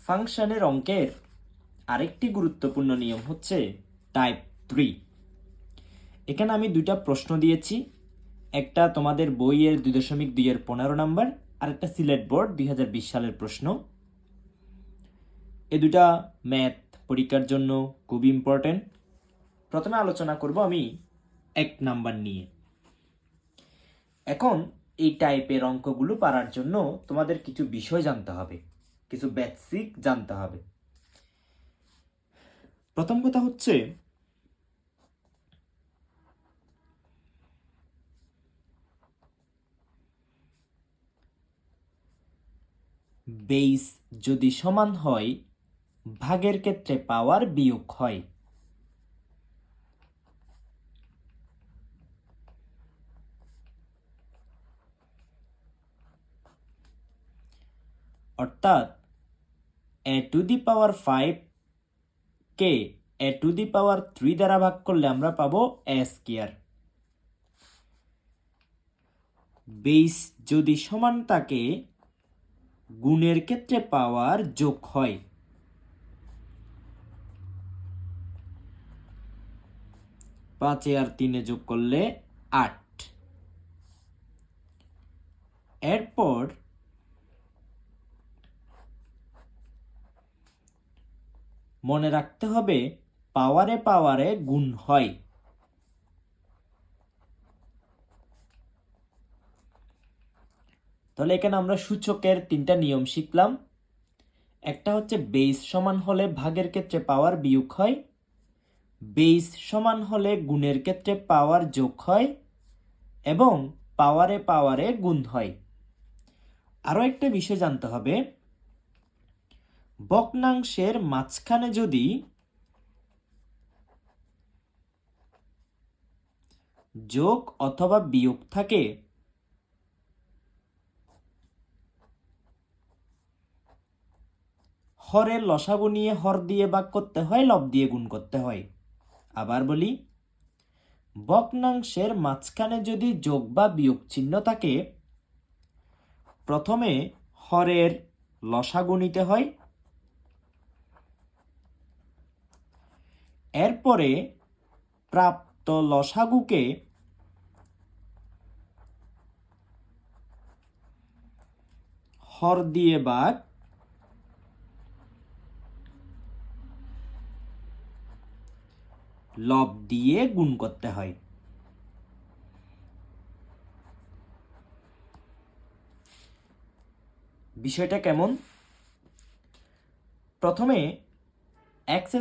ফাংশনের অঙ্কের আরেকটি গুরুত্বপূর্ণ নিয়ম হচ্ছে টাইপ 3। এখানে আমি দুইটা প্রশ্ন দিয়েছি, একটা তোমাদের বইয়ের 2.2 15 নাম্বার আর একটা সিলেট বোর্ড 2020 সালের প্রশ্ন। এই দুটা ম্যাথ পরীক্ষার জন্য খুব ইম্পর্টেন্ট। প্রথমে আলোচনা করব আমি 1 নাম্বার নিয়ে। এখন এই টাইপের অঙ্কগুলো পারার জন্য তোমাদের কিছু বিষয় জানতে হবে, কিছু বেসিক জানতে হবে। প্রথম কথা হচ্ছে বেস যদি সমান হয় ভাগের ক্ষেত্রে পাওয়ার বিয়োগ হয়। অর্থাৎ a⁵ কে a⁵ দ্বারা ভাগ করলে আমরা পাবো a²। বেস যদি সমান থাকে গুণের ক্ষেত্রে পাওয়ার যোগ হয়। পাঁচে আর 3 যোগ করলে 8। এরপর মনে রাখতে হবে পাওয়ারে পাওয়ারে গুণ হয়। তাহলে এখানে আমরা সূচকের 3টা নিয়ম শিখলাম। একটা হচ্ছে বেস সমান হলে ভাগের ক্ষেত্রে পাওয়ার বিয়োগ হয়, বেস সমান হলে গুণের ক্ষেত্রে পাওয়ার যোগ হয় এবং পাওয়ারে পাওয়ারে গুণ হয়। আরও একটা বিষয় জানতে হবে, ভগ্নাংশের মাঝখানে যদি যোগ অথবা বিয়োগ থাকে হরের লসাগু নিয়ে হর দিয়ে ভাগ করতে হয়, লব দিয়ে গুণ করতে হয়। আবার বলি, ভগ্নাংশের মাঝখানে যদি যোগ বা বিয়োগ চিহ্ন থাকে প্রথমে হরের লসাগু নিতে হয়, এরপরে প্রাপ্ত লসাগুকে হর দিয়ে ভাগ লব দিয়ে গুণ করতে হয়। বিষয়টা কেমন? প্রথমে x²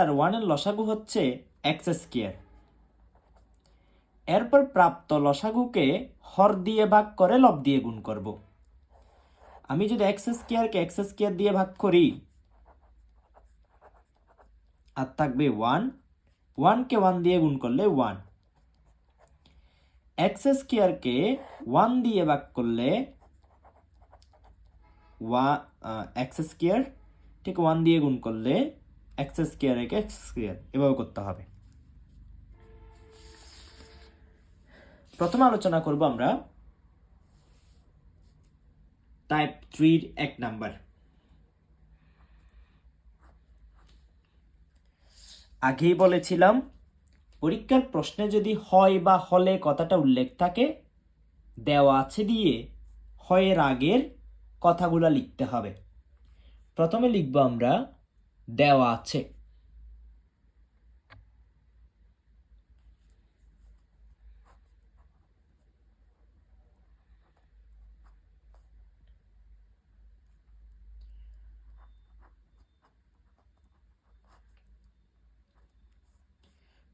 আর 1 এর লসাগু হচ্ছে x²। এরপর প্রাপ্ত লসাগুকে হর দিয়ে ভাগ করে লব দিয়ে গুণ করব। আমি যদি x² কে x² দিয়ে ভাগ করি আর থাকবে 1, 1 কে 1 দিয়ে গুণ করলে 1, x² কে 1 দিয়ে ভাগ করলে x² ঠিক 1 দিয়ে গুণ করলে x² একে x², এভাবে করতে হবে। প্রথমে আলোচনা করব আমরা টাইপ 3 এর 1 নাম্বার। আগেই বলেছিলাম পরীক্ষার প্রশ্নে যদি হয় বা হলে কথাটা উল্লেখ থাকে দেওয়া আছে দিয়ে হয়ের আগের কথাগুলো লিখতে হবে। প্রথমে লিখব আমরা দেওয়া আছে।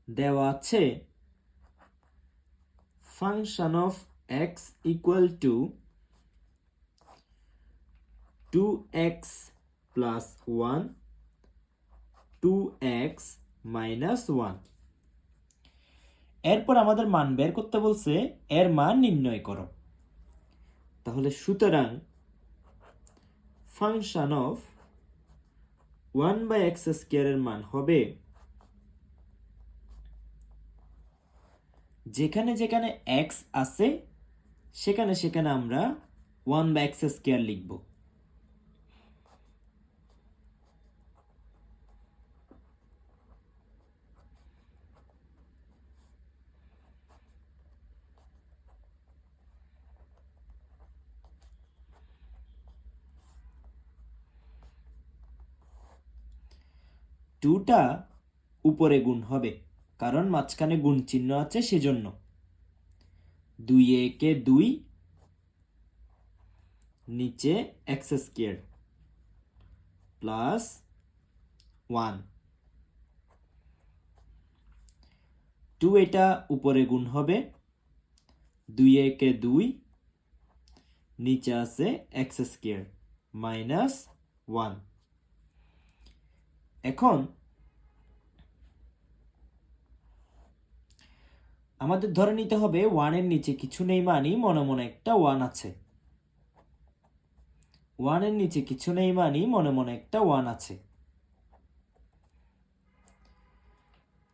দেওয়া আছে function of x equal to 2x plus 1 2x minus 1। এরপর আমাদের মান বের করতে বলছে, এর মান নির্ণয় করো। তাহলে সুতরাং ফাংশন অফ 1/x² এর মান হবে, যেখানে যেখানে x আছে সেখানে সেখানে আমরা 1/x² লিখব। 2টা উপরে গুণ হবে, কারণ মাঝখানে গুণ চিহ্ন আছে সেজন্য। 2 একে 2, নিচে এক্স স্কয়ার প্লাস 1। 2 এটা উপরে গুণ হবে, 2 একে 2, নিচে আছে এক্স স্কয়ার মাইনাস 1। এখন আমাদের ধরে নিতে হবে 1 এর নিচে কিছু নেই, মানে মনে মনে একটা 1 আছে। 1 এর নিচে কিছু নেই, মানে মনে মনে একটা 1 আছে।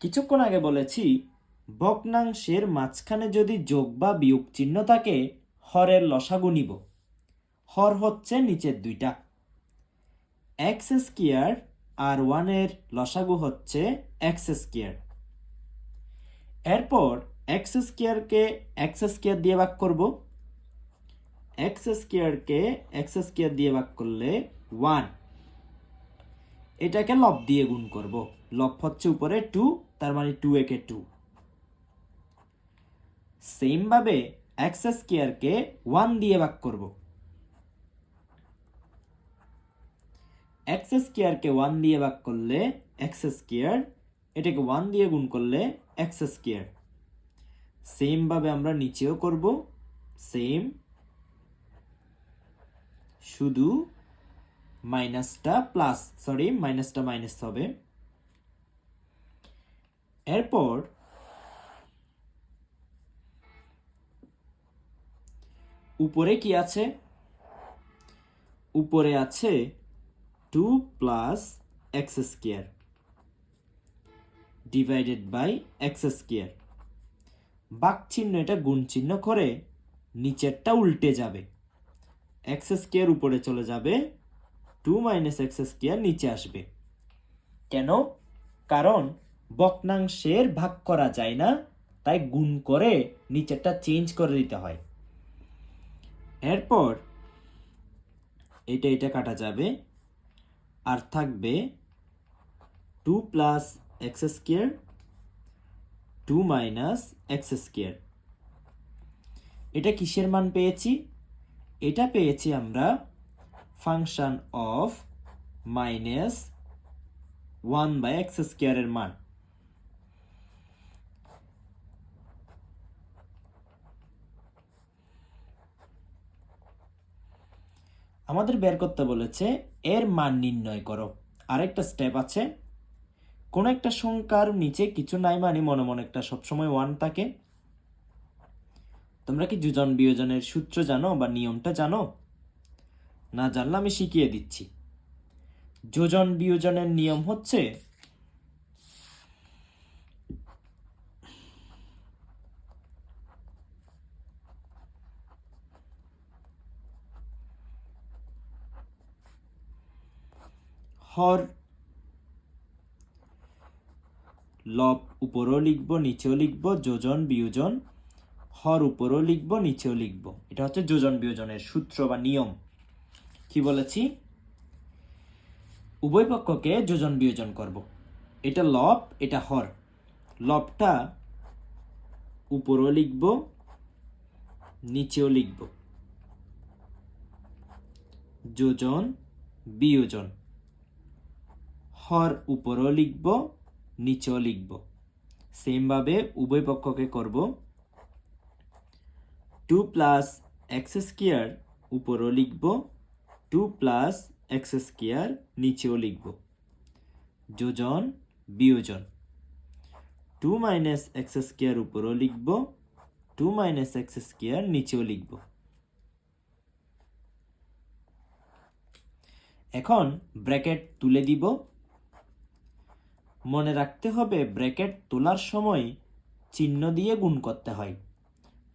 কিছুক্ষণ আগে বলেছি ভগ্নাংশের মাঝখানে যদি যোগ বা বিয়োগ চিহ্ন থাকে হরের লসাগু নিব। হর হচ্ছে নিচের দুইটা, এক্স স্কয়ার আর 1 এর লসাগু হচ্ছে এক্স স্কয়ার। এরপর এক্স স্কয়ারকে এক্স স্কয়ার দিয়ে ভাগ করব। এক্স স্কয়ারকে এক্স স্কয়ার দিয়ে ভাগ করলে 1। এটাকে লব দিয়ে গুণ করব। লব হচ্ছে উপরে 2, তার মানে 2 একে 2। সেম ভাবে এক্স স্কয়ারকে 1 দিয়ে ভাগ করব। এক্স স্কয়ারকে 1 দিয়ে ভাগ করলে এক্স স্কয়ার, এটাকে 1 দিয়ে গুণ করলে এক্স স্কয়ার। সেম ভাবে আমরা নিচেও করব, সেম, শুধু মাইনাসটা প্লাস, সরি মাইনাসটা মাইনাস হবে। এরপর উপরে কি আছে? উপরে আছে 2 plus x square divided by x square. ভাগ চিহ্ন এটা গুণ চিহ্ন করে নিচেরটা উল্টে যাবে, এক্স স্কয়ার উপরে চলে যাবে, 2 মাইনাস এক্স স্কয়ার নিচে আসবে। কেন? কারণ ভগ্নাংশের ভাগ করা যায় না, তাই গুণ করে নিচেরটা চেঞ্জ করে দিতে হয়। এরপর এটা কাটা যাবে, আর থাকবে 2 plus x square, 2 minus X square. এটা কিসের মান পেয়েছি? এটা পেয়েছি আমরা function of minus 1 by X স্কয়ারের মান। আমাদের বের করতে বলেছে এর মান নির্ণয় করো। আরেকটা স্টেপ আছে, কোন একটা সংখ্যার নিচে কিছু নাই, মানে মনে মনে একটা সবসময় 1 থাকে। তোমরা কি যোজন বিয়োজনের সূত্র জানো বা নিয়মটা জানো? না জানলে আমি শিখিয়ে দিচ্ছি। যোজন বিয়োজনের নিয়ম হচ্ছে হর লব উপরেও লিখব নিচেও লিখব, যোজন বিয়োজন হর উপরেও লিখব নিচেও লিখব। এটা হচ্ছে যোজন বিয়োজনের সূত্র বা নিয়ম। কি বলেছি? উভয় পক্ষকে যোজন বিয়োজন করব। এটা লব, এটা হর। লবটা উপরেও লিখব নিচেও লিখব, যোজন বিয়োজন। হর উপরেও লিখব নিচেও লিখব। সেম ভাবে উভয় পক্ষকে করব। 2 প্লাস এক্স স্কয়ার উপরেও লিখব, 2 প্লাস এক্স স্কয়ার নিচেও লিখব, যোজন বিয়োজন। 2 মাইনাস এক্স স্কয়ার উপরেও লিখব, 2 মাইনাস এক্স স্কয়ার নিচেও লিখব। এখন ব্র্যাকেট তুলে দিব। মনে রাখতে হবে ব্র্যাকেট তোলার সময় চিহ্ন দিয়ে গুণ করতে হয়।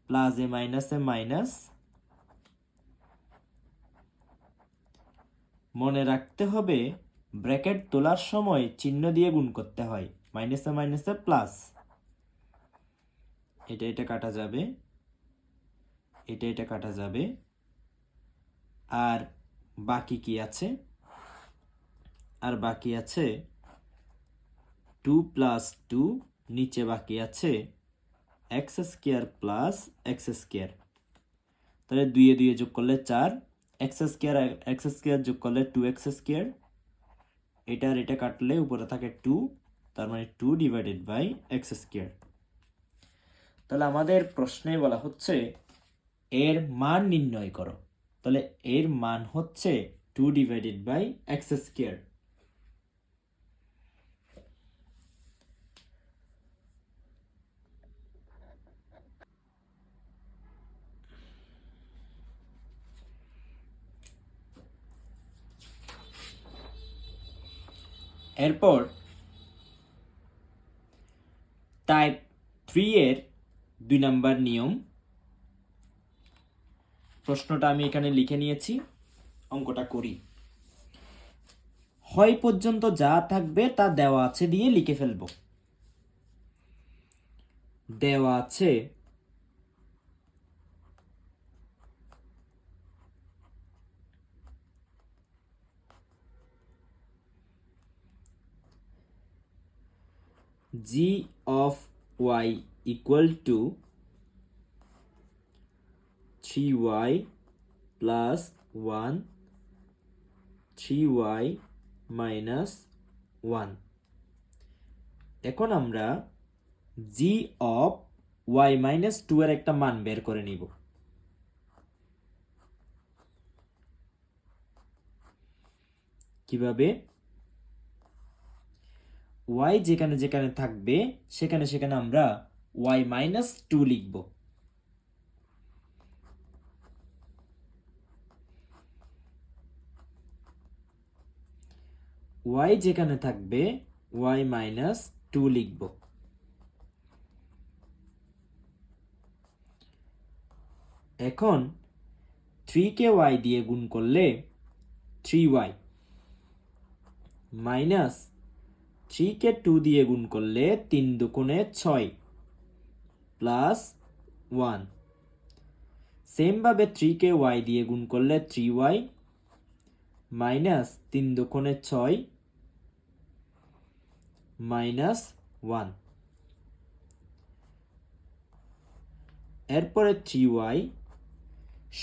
প্লাস এ মাইনাসে মাইনাস। মনে রাখতে হবে ব্র্যাকেট তোলার সময় চিহ্ন দিয়ে গুণ করতে হয়, মাইনাসে মাইনাসে প্লাস। এটা কাটা যাবে, এটা কাটা যাবে। আর বাকি কি আছে? আর বাকি আছে 2 প্লাস 2, নিচে বাকি আছে x square plus x square. তাহলে 2 এ 2 যোগ করলে 4, এক্স স্কোয়ার যোগ করলে 2x স্কোয়ার, এটা আর এটা কাটলে উপরে থাকে 2, তার মানে 2 ডিভাইডেড বাই এক্স স্কোয়ার। তাহলে আমাদের প্রশ্নে বলা হচ্ছে এর মান নির্ণয় করো। তাহলে এর মান হচ্ছে 2 ডিভাইডেড বাই এক্স স্কোয়ার। এরপর টাইপ 3 এর 2 নাম্বার নিয়ম, প্রশ্নটা আমি এখানে লিখে নিয়েছি, অঙ্কটা করি। হয় পর্যন্ত যা থাকবে তা দেওয়া আছে দিয়ে লিখে ফেলবো। দেওয়া আছে g of y equal to 3y plus 1, 3y minus 1। এখন আমরা g of y minus 2 এর একটা মান বের করে নিব। কিভাবে? y যেখানে যেখানে থাকবে সেখানে সেখানে আমরা y minus 2 লিখব। y যেখানে থাকবে y minus 2 লিখব। এখন 3 কে y দিয়ে গুণ করলে 3y মাইনাস 3 কে 2 দিয়ে গুণ করলে 3 দুগুণে 6 প্লাস 1। সেম ভাবে 3 কে y দিয়ে গুণ করলে 3y মাইনাস 3 দুগুণে 6 মাইনাস 1। এরপরে 3y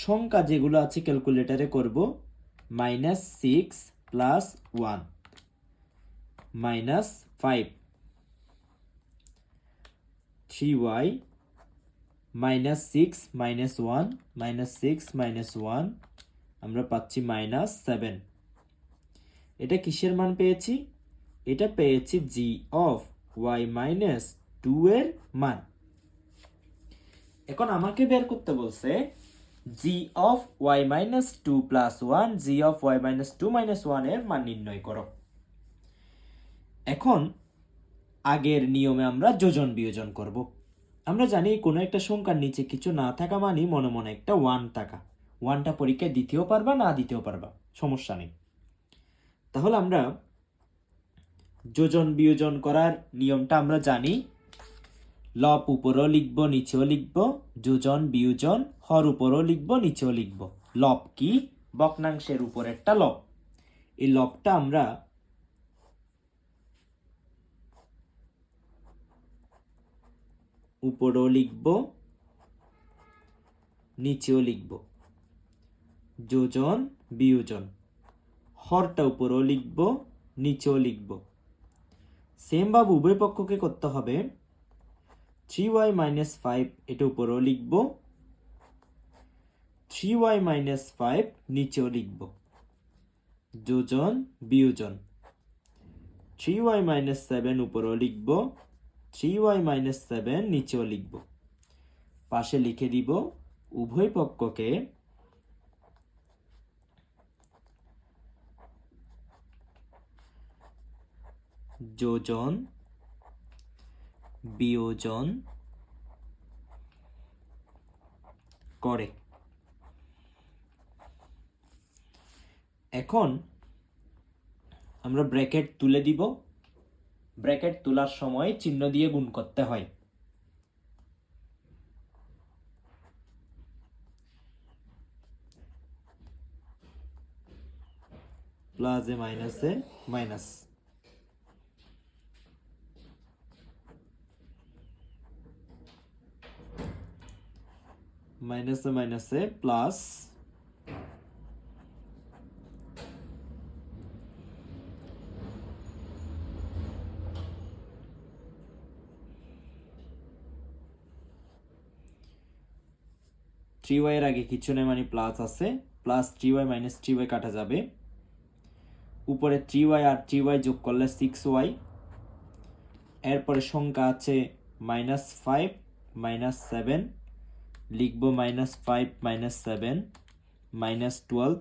সংখ্যা যেগুলো আছে ক্যালকুলেটরে করব, minus 6 plus 1 minus 5। 3y minus 6 minus 1 minus 6 minus 1 আমরা পাচ্ছি মাইনাস 7। এটা কিসের মান পেয়েছি? এটা পেয়েছি g অফ y মাইনাস 2 এর মান। এখন আমাকে বের করতে বলছে g of y minus 2 plus 1, g of y minus 2 minus 1 এর মান নির্ণয় করো। এখন আগের নিয়মে আমরা যোজন বিয়োজন করব। আমরা জানি কোনো একটা সংখ্যার নিচে কিছু না থাকা মানে মনে মনে একটা 1 থাকা। 1টা পরীক্ষায় দিতেও পারবা, না দিতেও পারবা, সমস্যা নেই। তাহলে আমরা যোজন বিয়োজন করার নিয়মটা আমরা জানি। লব উপরও লিখব, নিচেও লিখব। যোজন বিয়োজন হর উপরও লিখব, নিচেও লিখব। লব কি? ভগ্নাংশের উপরেরটা লব। এই লবটা আমরা উপরও লিখব, নিচেও লিখব। যোজন বিয়োজন হরটা উপরও লিখব, নিচেও লিখব। সেম ভাবে উভয় পক্ষকে করতে হবে। 3y মাইনাস 5 এটা উপরও লিখব, 3y মাইনাস 5 নিচেও লিখব। যোজন বিয়োজন 3y মাইনাস 7 উপরও লিখব, 3y মাইনাস 7 নিচেও লিখব। পাশে লিখে দিব উভয় পক্ষকে যোজন বিয়োজন করে। এখন আমরা ব্র্যাকেট তুলে দিব। ব্র্যাকেট তোলার সময় চিহ্ন দিয়ে গুণ করতে হয়। প্লাসে মাইনাসে মাইনাস। মাইনাসে মাইনাসে প্লাস 3y এর আগে কিছু নেই মানে প্লাস আছে, প্লাস 3y মাইনাস 3y কাটা যাবে, উপরে 3y আর 3y যোগ করলে 6y, এরপরে সংখ্যা আছে -5 -7, লিখব -5 -7 -12,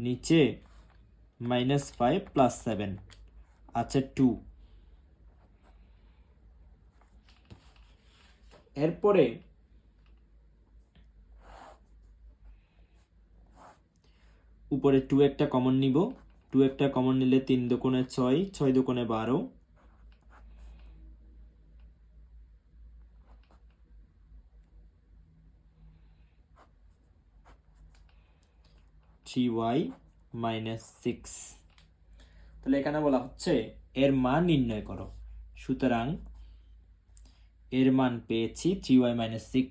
নিচে -5 + 7 আছে 2। এরপরে উপরে 2 একটা কমন নিব, 2 একটা কমন নিলে 3 দুগুণে 6, 6 দুগুণে 12, y -6। তাহলে এখানে বলা হচ্ছে এর মান নির্ণয় করো। সুতরাং এর মান পেয়েছি 3y - 6।